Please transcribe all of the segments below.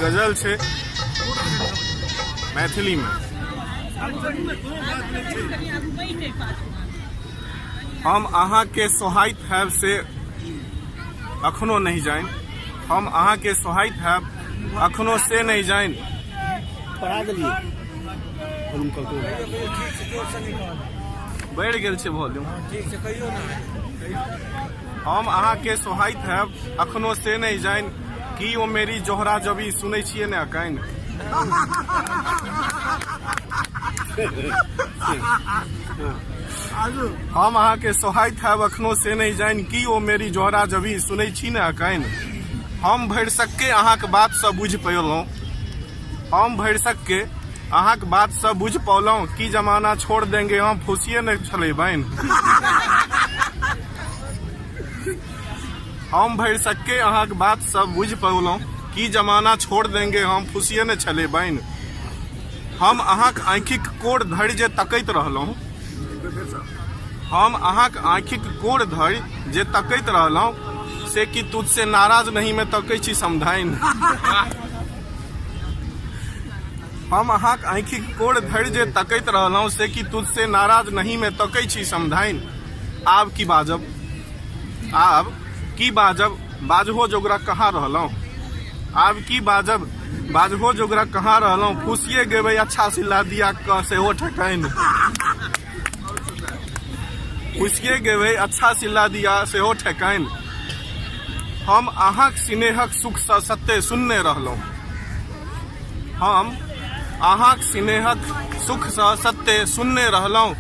गजल छे मैथिली में। हम अहाँ के सोहाइत हैब से अखनो नहीं जाइन, हम अहाँ के सोहाइत हैब अखनो से नहीं जाइन। बढ़ गेल छे वॉल्यूम। हम अहाँ के सोहाइत हैब अखनो से नहीं जाइन, कि ओ मेरी जोहरा जबी सुनै छियै ने अकैन। हम अहाँ के सोहाइत हैब अखनो से नहीं जाइन, कि ओ मेरी जोहरा जबी सुनै छी ने अकैन। हम भरि सके अहाँके बात सब बुझि पौलहुँ, हम भरि सके अहाँके बात सब बुझि पौलहुँ, कि जमाना छोड़ देंगे हम फुसिए ने छलै बहन। हम भरि सके अहाँके बात सब बुझि पौलहुँ, कि जमाना छोड़ देंगे हम फुसिए ने छलै बहन। हम अहाँके आँखिक कोर धरि जे तकैत रहलहुँ, हम अहाँके आँखिक कोर धरि जे तकैत रहलहुँ, से कि तुझसे नाराज नहीं मैं तकै छी समझाइन। हम अहाँके आँखिक कोर धरि जे तकैत रहलहुँ, से कि तुझसे नाराज नहीं मैं तकै छी समझाइन। आब की बाजब, आब की बाजब, बाजहो जोगरा कहाँ रहलहुँ। आब की बाजब, बाजहो जोगरा कहाँ रहलहुँ। फुसिए गेबै अच्छा सिला दिया क सेहो ठकैन। फुसिए गेबै अच्छा सिला दिया सेहो ठकैन। हम अहाँक स्नेहक सुख सँ सत्ते सुनने रहलहुँ, हम अहाँक स्नेहक सुख सँ सत्ते सुनने रहलहुँ,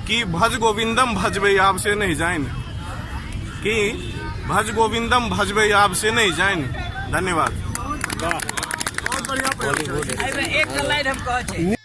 कि भज गोविंदम भजबै आब से नहीं जाइन, कि भज गोविंदम भजबै आब से नहीं जाइन। धन्यवाद। एक लाइन हम कहै छी।